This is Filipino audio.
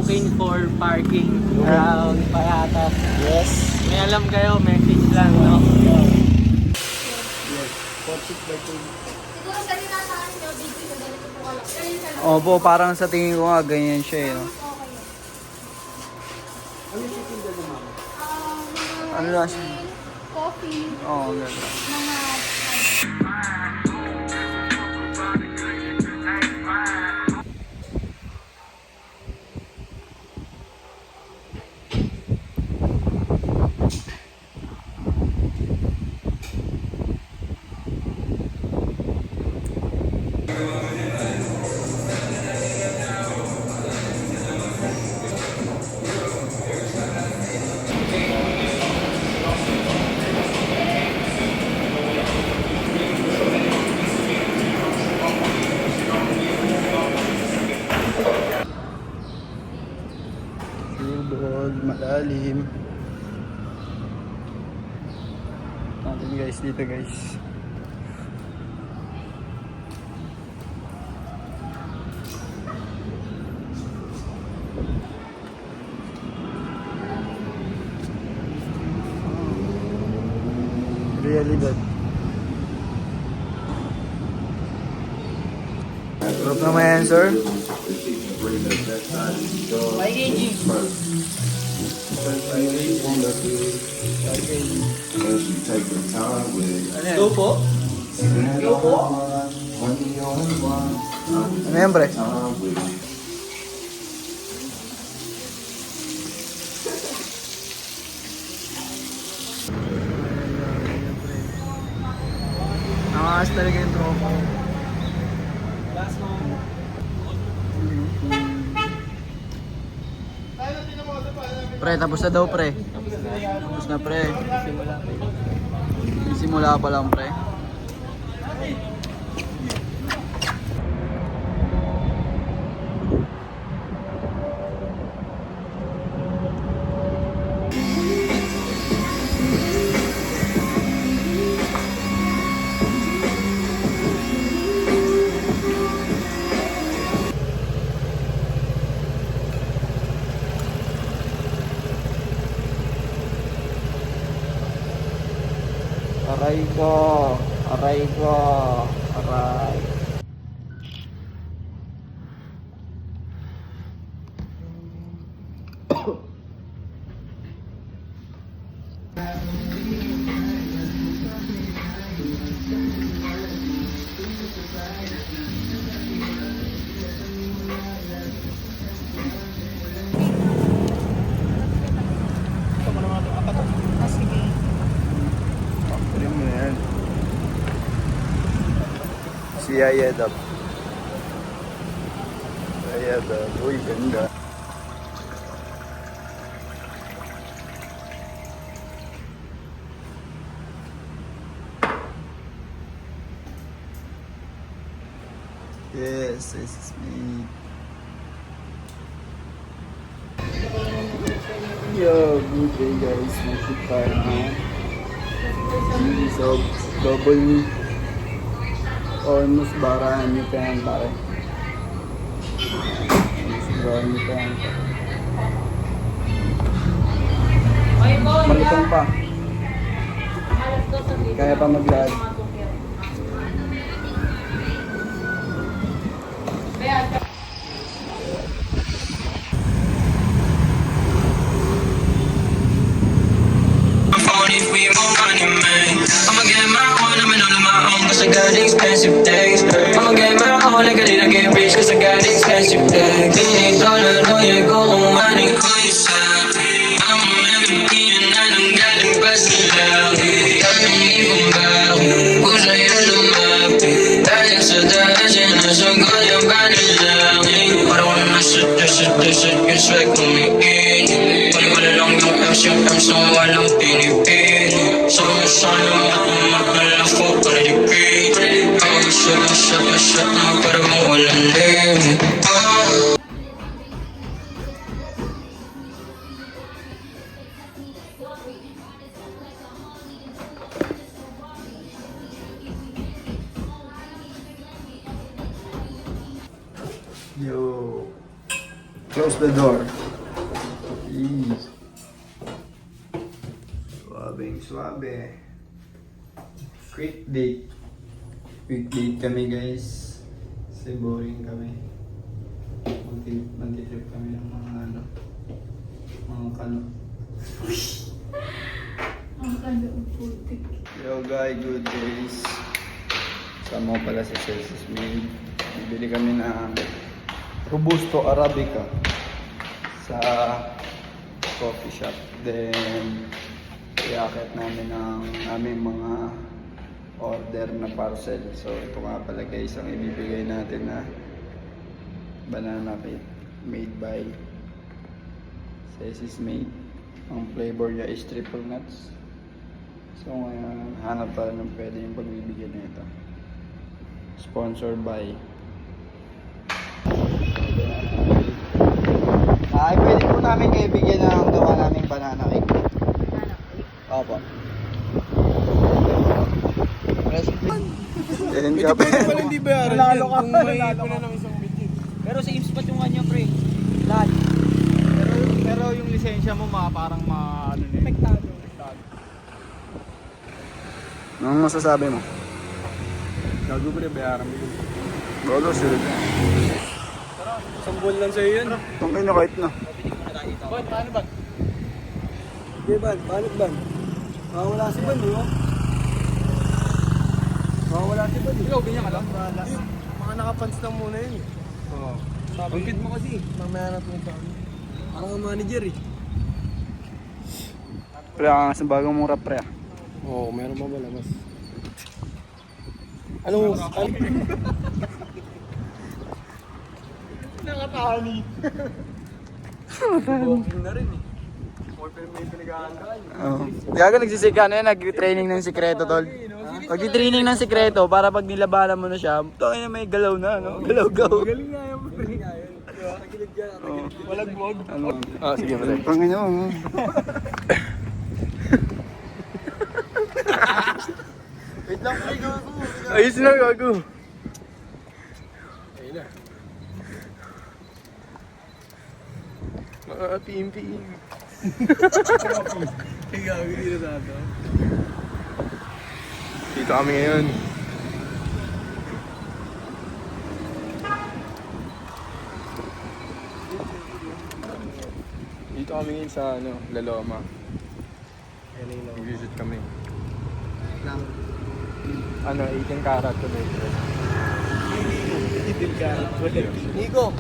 booking for parking around Payatas. Yes. May alam kayo, message lang, no? Yes. 46 by 2. Siguro kasi nasa nyo, video na ganito po kalak. Ganyan ka lang. Opo, parang sa tingin ko nga ganyan siya eh. No? Okay. Ano yung chicken dyan naman? Ano lang siya? Coffee, Oo, ganda. mga Silbol, malalim. Natin guys, dito guys. Realidad. Sarap naman yan, sir. Go po? Ano yan, pre? Nakakas talaga yung tropa. Pre, tapos na daw, pre. Tapos na, pre. Simula pa lang, pre. Aray ko, aray ko, aray. Pili mo na yan. Si Ayadap. Ayadap. Uy, ganda. Yes, this is me. Yo, good day guys. Masip tayo na. So, double almost barahan yung pen, pare. Almost barahan yung pen. Malutong pa. Kaya pa maglad. I got expensive things. I'ma get my own, like I didn't get rich, cause I got expensive things. Ini dollar, no, you go on money, who you sell? I'm a man, and I don't got them busting down. I don't even bow, who's I in the map? I just said that I didn't know, so go your body down. But I wanna sit, you sweat on me in. Only one along your I'm so walang pinipin. So sana makapala ko para di shut mo para mawalan din. Yo. Close the door. Jeez. Suabing suabe. Quick date. Quick date kami guys. Kasi boring kami. Mag-trip kami ng mga ano. Mga kano. Ang kaloob putik. Yo guys, good days. Sama pala sa Celsius Made. Bibili kami ng Robusto Arabica sa coffee shop. Then, iakit namin ang aming mga order na parcel. So, ito nga pala guys ang ibibigay natin na banana cake made by Celsius Made. Ang flavor niya is triple nuts. So, ngayon, hanap tayo ng pwede yung pagbibigyan nito. Sponsored by pwede po namin kayo bigyan ng gawa naming banana cake. Opo. Hindi ka Pwede pala hindi bayaran yan. Kung may pala ng isang bigyan. Pero sa IMSPAT yung kanya, pre. Lahat. Pero yung lisensya mo, parang ano na yun. Pektado. Anong masasabi mo? Gago ba na bayaran mo yun? Bolo, sila. Isang buwan lang sa'yo yun. Tungkay na kahit na. Ban, paano ban? Hindi ban, paano ban? Mawawala si ban, di ba? Mawawala si ban. Ikaw, ganyan ka lang? Mga nakapants lang muna yun. Oo. Pagkid mo kasi. Mamaya na ito. Parang ang manager eh. Pre, ang sa bagong mong rap pre. Oo, meron pa ba labas? Ano? Nakatali. Booking na rin eh. May pinag-aandaan. Gago nagsisika na yan, nag-training ng sikreto tol. Pag-training ng sikreto, para pag nilabanan mo na siya, tawin na may galaw na, no? Galaw-gaw. Galing nga yan, pre. Nakagilid ka, walang vlog. Ano? Sige, pre. Pangin mo. Wait lang, pre, gago. Ayos na, gago. Ayun na. Mga pim-pim. Gago, dito sa ato. Dito kami ngayon. Dito kami ngayon sa Laloma. Nag-visit kami. 18 karat today. 18 karat. Nico!